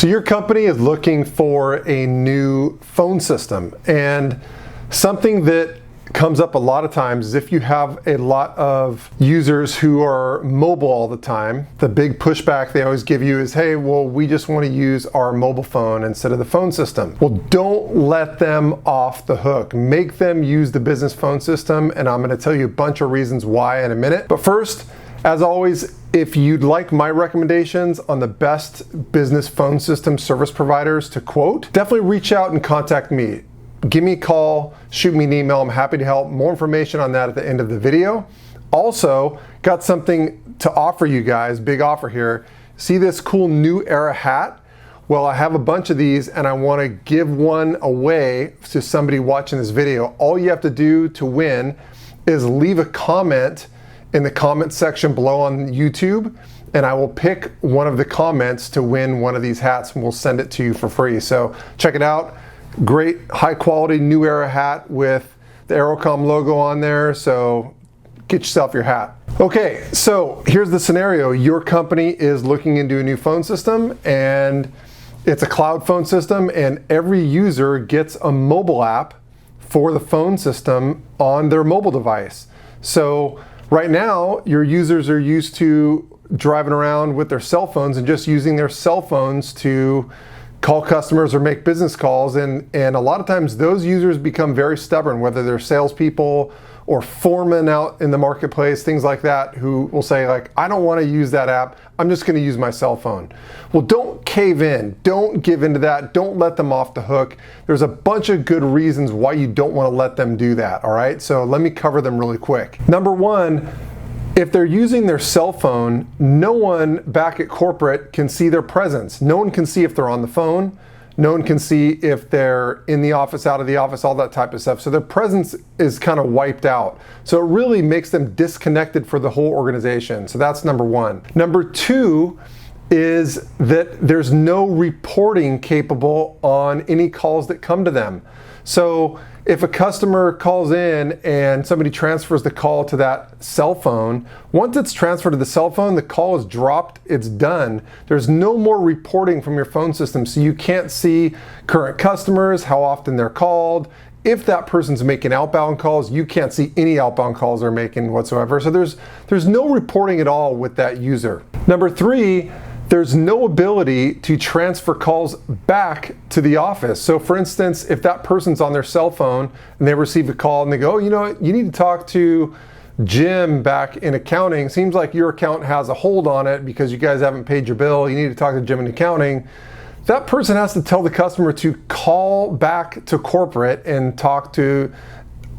So your company is looking for a new phone system, and something that comes up a lot of times is if you have a lot of users who are mobile all the time, the big pushback they always give you is, hey, well, we just want to use our mobile phone instead of the phone system. Well, don't let them off the hook. Make them use the business phone system, and I'm going to tell you a bunch of reasons why in a minute. But first, as always, if you'd like my recommendations on the best business phone system service providers to quote, definitely reach out and contact me. Give me a call, shoot me an email, I'm happy to help. More information on that at the end of the video. Also, got something to offer you guys, big offer here. See this cool New Era hat? Well, I have a bunch of these and I wanna give one away to somebody watching this video. All you have to do to win is leave a comment in the comment section below on YouTube, and I will pick one of the comments to win one of these hats, and we'll send it to you for free. So check it out. Great high quality New Era hat with the Aerocom logo on there, so get yourself your hat. Okay, so here's the scenario. Your company is looking into a new phone system, and it's a cloud phone system, and every user gets a mobile app for the phone system on their mobile device. So right now, your users are used to driving around with their cell phones and just using their cell phones to call customers or make business calls, and a lot of times those users become very stubborn, whether they're salespeople or foremen out in the marketplace, things like that, who will say like, I don't want to use that app, I'm just going to use my cell phone. Well, don't cave in, don't give into that, don't let them off the hook. There's a bunch of good reasons why you don't want to let them do that, all right? So let me cover them really quick. Number one, if they're using their cell phone, no one back at corporate can see their presence. No one can see if they're on the phone. No one can see if they're in the office, out of the office, all that type of stuff. So their presence is kind of wiped out. So it really makes them disconnected for the whole organization. So that's number one. Number two is that there's no reporting capable on any calls that come to them. So if a customer calls in and somebody transfers the call to that cell phone, once it's transferred to the cell phone, the call is dropped, it's done. There's no more reporting from your phone system, so you can't see current customers, how often they're called. If that person's making outbound calls, you can't see any outbound calls they're making whatsoever. So there's no reporting at all with that user. Number three, there's no ability to transfer calls back to the office. So for instance, if that person's on their cell phone and they receive a call and they go, oh, you know what, you need to talk to Jim back in accounting. Seems like your account has a hold on it because you guys haven't paid your bill. You need to talk to Jim in accounting. That person has to tell the customer to call back to corporate and talk to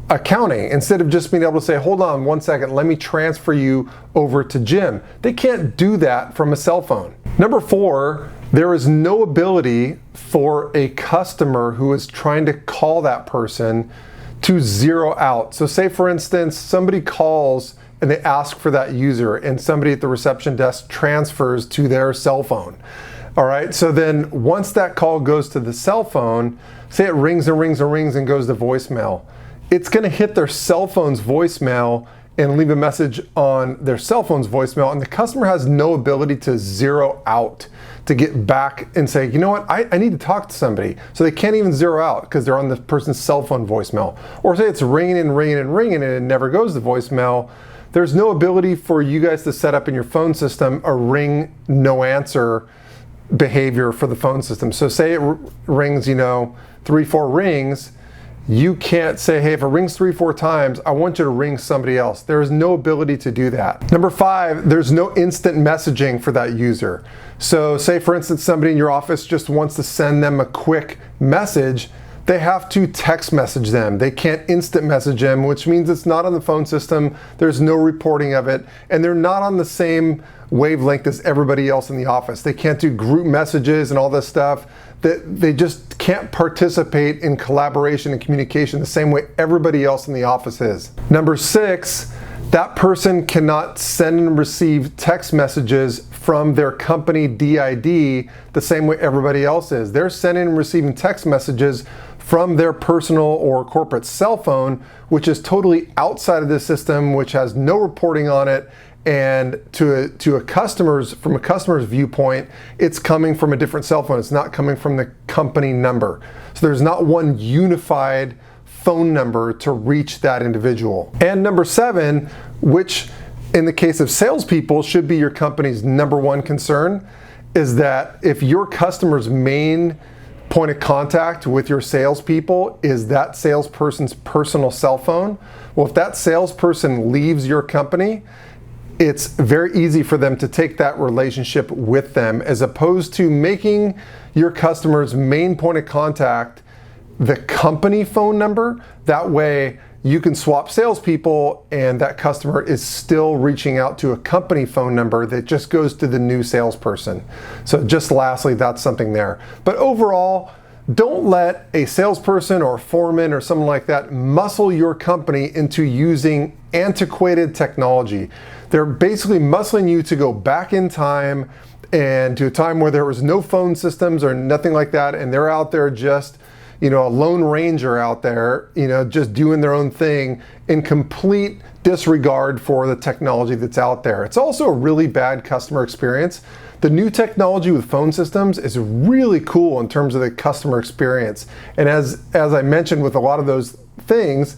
accounting instead of just being able to say, hold on one second, let me transfer you over to Jim. They can't do that from a cell phone. Number four, there is no ability for a customer who is trying to call that person to zero out. So say for instance, somebody calls and they ask for that user and somebody at the reception desk transfers to their cell phone. All right, so then once that call goes to the cell phone, say it rings and rings and rings and goes to voicemail, it's gonna hit their cell phone's voicemail and leave a message on their cell phone's voicemail, and the customer has no ability to zero out, to get back and say, you know what, I need to talk to somebody. So they can't even zero out because they're on the person's cell phone voicemail. Or say it's ringing and ringing and ringing and it never goes to voicemail. There's no ability for you guys to set up in your phone system a ring, no answer behavior for the phone system. So say it rings, 3-4 rings, you can't say, hey, if it rings 3-4 times, I want you to ring somebody else. There is no ability to do that. Number five, there's no instant messaging for that user. So say for instance, somebody in your office just wants to send them a quick message, they have to text message them. They can't instant message them, which means it's not on the phone system, there's no reporting of it, and they're not on the same wavelength as everybody else in the office. They can't do group messages and all this stuff. They just can't participate in collaboration and communication the same way everybody else in the office is. Number six, that person cannot send and receive text messages from their company DID the same way everybody else is. They're sending and receiving text messages from their personal or corporate cell phone, which is totally outside of the system, which has no reporting on it, and to a customer's, from a customer's viewpoint, it's coming from a different cell phone. It's not coming from the company number. So there's not one unified phone number to reach that individual. And number 7, which in the case of salespeople should be your company's number 1 concern, is that if your customer's main point of contact with your salespeople is that salesperson's personal cell phone, well, if that salesperson leaves your company, it's very easy for them to take that relationship with them, as opposed to making your customer's main point of contact the company phone number. That way you can swap salespeople and that customer is still reaching out to a company phone number that just goes to the new salesperson. So just lastly, that's something there. But overall, don't let a salesperson or a foreman or someone like that muscle your company into using antiquated technology. They're basically muscling you to go back in time and to a time where there was no phone systems or nothing like that, and they're out there just, a lone ranger out there, just doing their own thing in complete disregard for the technology that's out there. It's also a really bad customer experience. The new technology with phone systems is really cool in terms of the customer experience. And as I mentioned with a lot of those things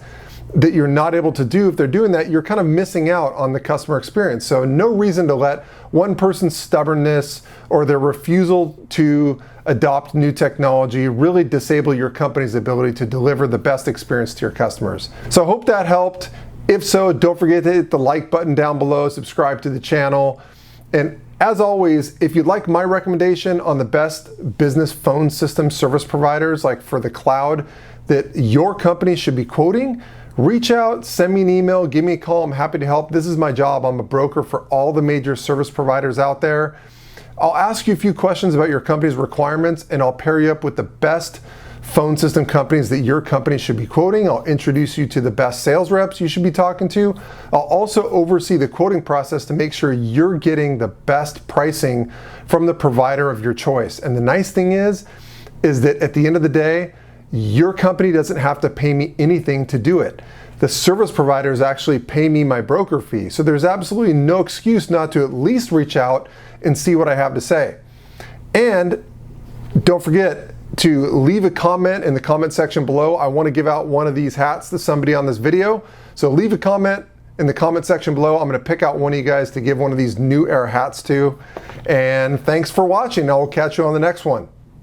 that you're not able to do, if they're doing that, you're kind of missing out on the customer experience. So no reason to let one person's stubbornness or their refusal to adopt new technology really disable your company's ability to deliver the best experience to your customers. So I hope that helped. If so, don't forget to hit the like button down below, subscribe to the channel. And as always, if you'd like my recommendation on the best business phone system service providers, like for the cloud, that your company should be quoting, reach out, send me an email, give me a call. I'm happy to help. This is my job. I'm a broker for all the major service providers out there. I'll ask you a few questions about your company's requirements, and I'll pair you up with the best phone system companies that your company should be quoting. I'll introduce you to the best sales reps you should be talking to. I'll also oversee the quoting process to make sure you're getting the best pricing from the provider of your choice. And the nice thing is that at the end of the day, your company doesn't have to pay me anything to do it. The service providers actually pay me my broker fee. So there's absolutely no excuse not to at least reach out and see what I have to say. And don't forget to leave a comment in the comment section below. I want to give out one of these hats to somebody on this video. So leave a comment in the comment section below. I'm going to pick out one of you guys to give one of these new era hats to. And thanks for watching. I will catch you on the next one.